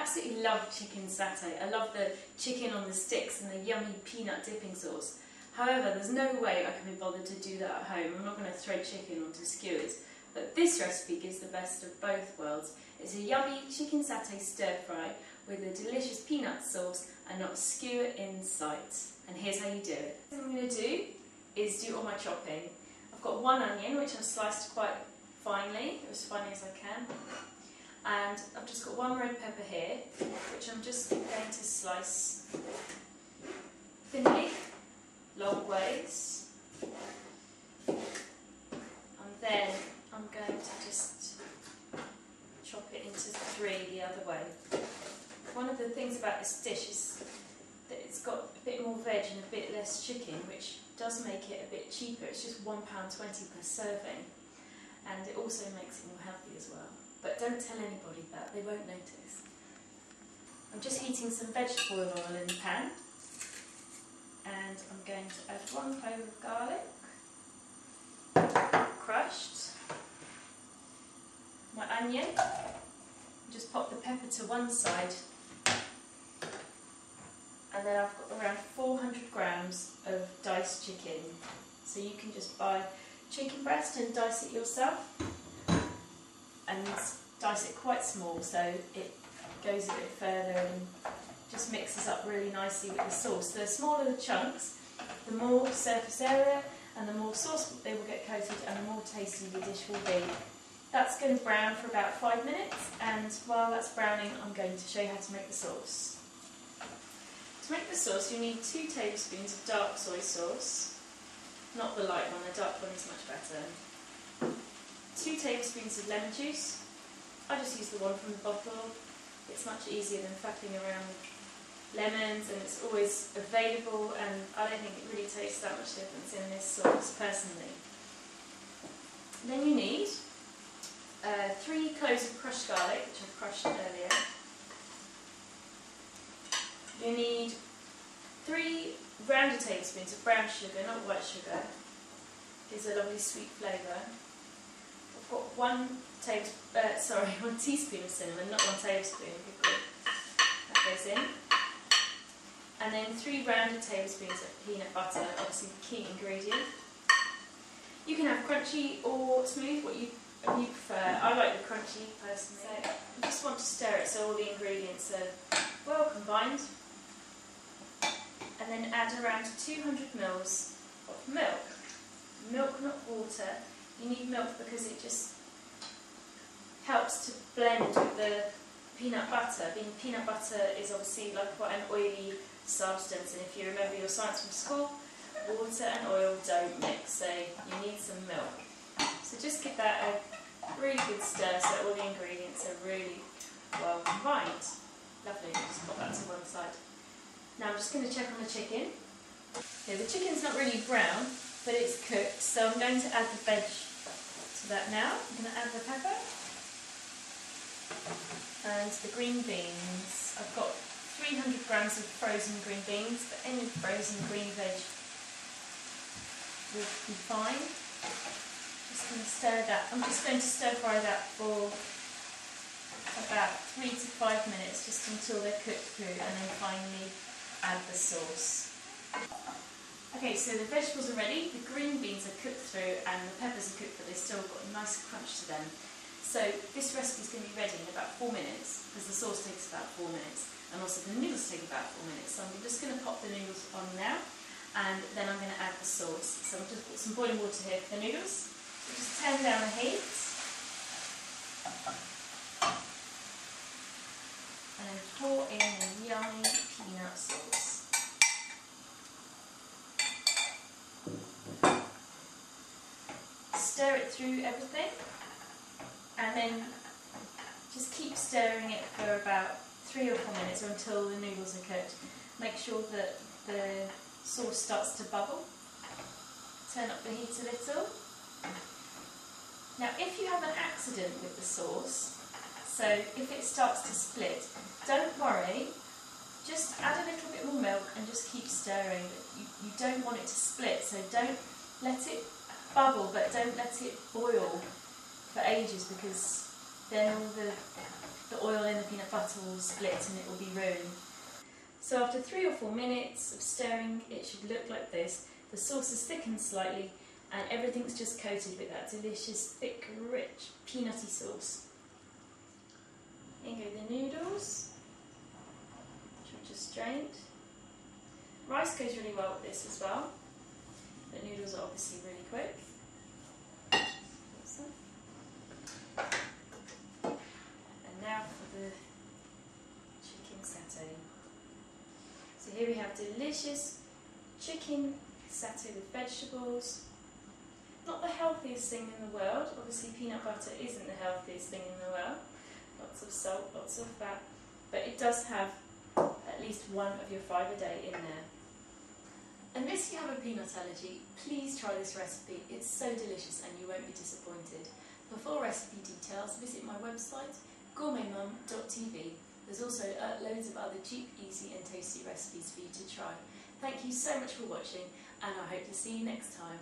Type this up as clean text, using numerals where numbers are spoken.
absolutely love chicken satay. I love the chicken on the sticks and the yummy peanut dipping sauce. However, there's no way I can be bothered to do that at home. I'm not going to throw chicken onto skewers. But this recipe gives the best of both worlds. It's a yummy chicken satay stir fry with a delicious peanut sauce and not a skewer in sight. And here's how you do it. What I'm going to do is do all my chopping. I've got one onion which I've sliced quite finely, as finely as I can. And I've just got one red pepper here, which I'm just going to slice thinly, long ways. And then I'm going to just chop it into three the other way. One of the things about this dish is that it's got a bit more veg and a bit less chicken, which does make it a bit cheaper. It's just £1.20 per serving, and it also makes it more healthy as well. But don't tell anybody that, they won't notice. I'm just heating some vegetable oil in the pan, and I'm going to add 1 clove of garlic, crushed, my onion, just pop the pepper to one side, and then I've got around 400 grams of diced chicken. So you can just buy chicken breast and dice it yourself, and dice it quite small so it goes a bit further and just mixes up really nicely with the sauce. The smaller the chunks, the more surface area and the more sauce they will get coated and the more tasty the dish will be. That's going to brown for about 5 minutes, and while that's browning I'm going to show you how to make the sauce. To make the sauce you need 2 tablespoons of dark soy sauce, not the light one, the dark one is much better. 2 tablespoons of lemon juice. I just use the one from the bottle. It's much easier than faffing around with lemons, and it's always available, and I don't think it really tastes that much difference in this sauce personally. Then you need 3 cloves of crushed garlic, which I've crushed earlier. You need 3 rounded tablespoons of brown sugar, not white sugar. Gives a lovely sweet flavour. I've got 1 teaspoon of cinnamon, not 1 tablespoon. That goes in. And then 3 rounded tablespoons of peanut butter, obviously the key ingredient. You can have crunchy or smooth, what you prefer. I like the crunchy personally. So you just want to stir it so all the ingredients are well combined. And then add around 200 ml of milk. Milk, not water. You need milk because it just helps to blend with the peanut butter. Being peanut butter is obviously like quite an oily substance, and if you remember your science from school, water and oil don't mix, so you need some milk. So just give that a really good stir so all the ingredients are really well combined. Lovely, just pop that to one side. Now I'm just going to check on the chicken. Okay, the chicken's not really brown, but it's cooked, so I'm going to add the veg to that now. I'm going to add the pepper and the green beans. I've got 300 grams of frozen green beans, but any frozen green veg would be fine. Just going to stir that. I'm just going to stir fry that for about 3 to 5 minutes, just until they're cooked through, and then finally add the sauce. Okay, so the vegetables are ready, the green beans are cooked through, and the peppers are cooked, but they've still got a nice crunch to them. So this recipe is going to be ready in about 4 minutes, because the sauce takes about 4 minutes, and also the noodles take about 4 minutes. So I'm just going to pop the noodles on now, and then I'm going to add the sauce. So I've just put some boiling water here for the noodles. So just turn down the heat, and then pour in the yummy peanut sauce. Stir it through everything, and then just keep stirring it for about 3 or 4 minutes, or until the noodles are cooked. Make sure that the sauce starts to bubble. Turn up the heat a little. Now if you have an accident with the sauce, so if it starts to split, don't worry, just add a little bit more milk and just keep stirring. You don't want it to split, so don't let it bubble, but don't let it boil for ages, because then all the oil in the peanut butter will split and it will be ruined. So after 3 or 4 minutes of stirring, it should look like this. The sauce has thickened slightly and everything's just coated with that delicious, thick, rich, peanutty sauce. Here go the noodles, which are just strained. Rice goes really well with this as well. The noodles are obviously really quick. Awesome. And now for the chicken satay. So here we have delicious chicken satay with vegetables. Not the healthiest thing in the world. Obviously peanut butter isn't the healthiest thing in the world. Lots of salt, lots of fat. But it does have at least one of your 5 a day in there. Unless you have a peanut allergy, please try this recipe. It's so delicious and you won't be disappointed. For full recipe details, visit my website, GourmetMum.tv. There's also loads of other cheap, easy and tasty recipes for you to try. Thank you so much for watching and I hope to see you next time.